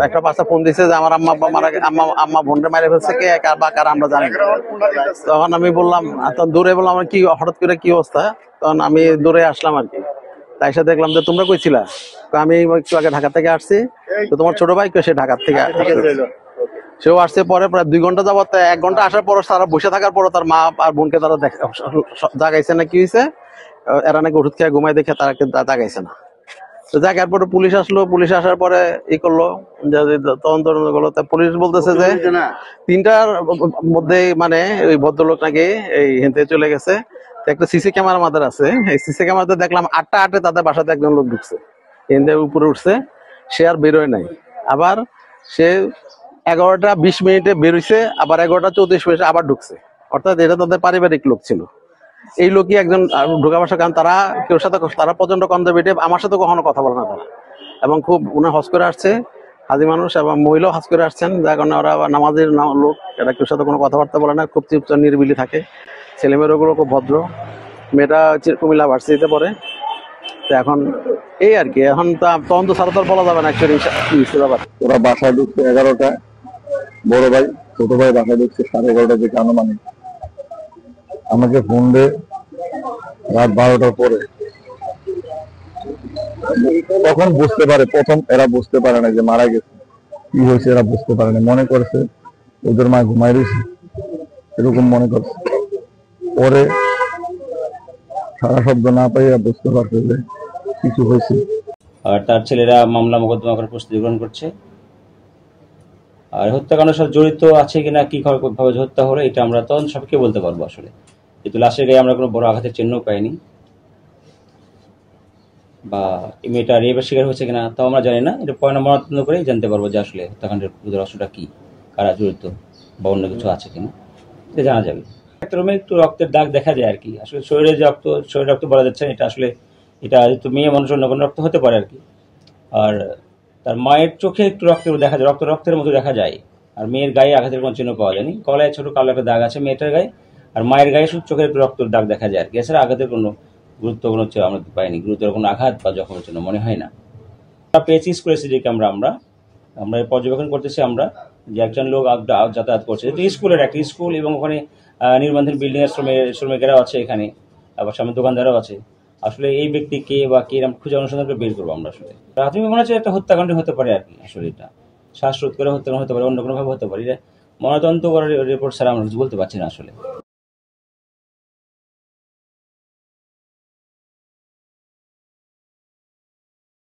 একটা বাচ্চা ফোন দিছে যে আমার আম্মা মারা আম্মা বোনটা মারে ফেলছে, কে বা কারা আমরা জানি না। তখন আমি বললাম, তখন দূরে বললাম কি হঠাৎ করে কি অবস্থা, তখন আমি দূরে আসলাম আর কি। তাই সাথে দেখলাম যে তোমরা কইছিলা, আমি একটু আগে ঢাকা থেকে আসছি, তো তোমার ছোট ভাই সে ঢাকা থেকে সেও আসছে। পরে প্রায় 2 ঘন্টা যাবত, 1 ঘন্টা আসার পর তারা বসে থাকার পর তার মা আর বোনকে তারা জাগাইছে না, কি হয়েছে এরা নাকি ওষুধ খেয়ে ঘুমাই দেখে তারা জাগাইছে না। তো জাগার পরে পুলিশ আসলো, পুলিশ আসার পরে ই করলো তদন্ত করলো। তা পুলিশ বলতেছে যে 3টার মধ্যে মানে ওই ভদ্রলোক নাকি এই হেঁটে চলে গেছে। একটা সিসি ক্যামেরা আমাদের আছে, এই সিসি ক্যামেরাতে দেখলাম 8টা 8-এ তাদের বাসাতে একজন লোক ঢুকছে, হেঁটে উপরে উঠছে, সে আর বেরোয় নাই। আবার সে 11টা 20 মিনিটে বেরোইছে, আবার 11টা 34 মিনিটে আবার ঢুকছে। অর্থাৎ এটা তাদের পারিবারিক লোক ছিল। এই লোকই একজন ঢোকা বসা, কারণ তারা কেউ সাথে তারা প্রচন্ড কনজারভেটিভ, আমার সাথে কখনো কথা বলে না তারা, এবং খুব উনি হজ করে আসছে, হাজি মানুষ এবং মহিলাও হজ করে আসছেন, যার কারণে ওরা নামাজের লোক, এরা কেউ সাথে কোনো কথাবার্তা বলে না, খুব চুপচাপ নিরিবিলি থাকে। ছেলেমেয়েগুলো খুব ভদ্র, মেয়েটা কুমিল্লা ভার্সিটিতে পড়ে। তো এখন এই আর কি, এখন তখন তো সারা তো বলা যাবে না অ্যাকচুয়ালি ব্যাপার। ওরা বাসায় ঢুকছে 11টায়, বড় ভাই ছোট ভাই বাসায় ঢুকছে 11:30 দিকে আনুমানিক। আমাকে ফোন দে রাত 12টার পরে। তখন বুঝতে পারে, প্রথম এরা বুঝতে পারে না যে মারা গেছে, কি হয়েছে এরা বুঝতে পারে না, মনে করছে ওদের মা ঘুমাই রয়েছে, এরকম মনে করছে। পরে সারা শব্দ না পাইয়া বুঝতে পারছে যে কিছু হয়েছে। আর তার ছেলেরা মামলা মোকদ্দমা করার প্রস্তুতি গ্রহণ করছে। আর হত্যাকাণ্ডের সাথে জড়িত আছে কিনা, কি ভাবে হত্যা হলো, এটা আমরা তখন সবকে বলতে পারবো আসলে। কিন্তু লাশের গায়ে আমরা কোনো বড় আঘাতের চিহ্নও পাইনি, বা মেয়েটা রেপের শিকার হয়েছে কিনা তাও আমরা জানি না। এটা ময়নাতদন্ত করেই জানতে পারবো যে আসলে হত্যাকাণ্ডের রহস্যটা কি, কারা জড়িত বা অন্য কিছু আছে কিনা, এটা জানা যাবে। একটা রুমে একটু রক্তের দাগ দেখা যায় আর কি। আসলে শরীরে যে শরীরে রক্ত বলা যাচ্ছে না, এটা আসলে এটা যেহেতু মেয়ে মানুষের অন্য কোনো রক্ত হতে পারে আর কি। আর তার মায়ের চোখে একটু রক্তের দেখা যায়, রক্তের মতো দেখা যায়। আর মেয়ের গায়ে আঘাতের কোনো চিহ্ন পাওয়া যায়নি। গলায় ছোট কালো একটা দাগ আছে মেয়েটার গায়ে, আর মায়ের গায়ে শুধু চোখের একটু রক্তের দাগ দেখা যায় আর কি। এছাড়া আঘাতের কোনো গুরুত্বপূর্ণ আমরা পাইনি, গুরুতর কোনো আঘাত বা জখমের জন্য মনে হয় না। আমরা পেয়েছি স্কুলের সিডিকে আমরা পর্যবেক্ষণ করতেছি আমরা যে একজন লোক যাতায়াত করছে, যেহেতু স্কুলের একটা স্কুল এবং ওখানে নির্মাণধীন বিল্ডিং এর শ্রমিকেরাও আছে এখানে, আবার সামনে দোকানদারও আছে। আসলে এই ব্যক্তি কে বা কে খুঁজে অনুসন্ধান করে বের করবো আমরা। আসলে প্রাথমিক মনে হচ্ছে একটা হত্যাকাণ্ড হতে পারে আর কি। আসলে এটা শ্বাসরোধ করে হত্যাকাণ্ড হতে পারে, অন্য কোনোভাবে হতে পারে। এটা ময়নাতদন্ত করার রিপোর্ট ছাড়া আমরা কিছু বলতে পারছি না আসলে।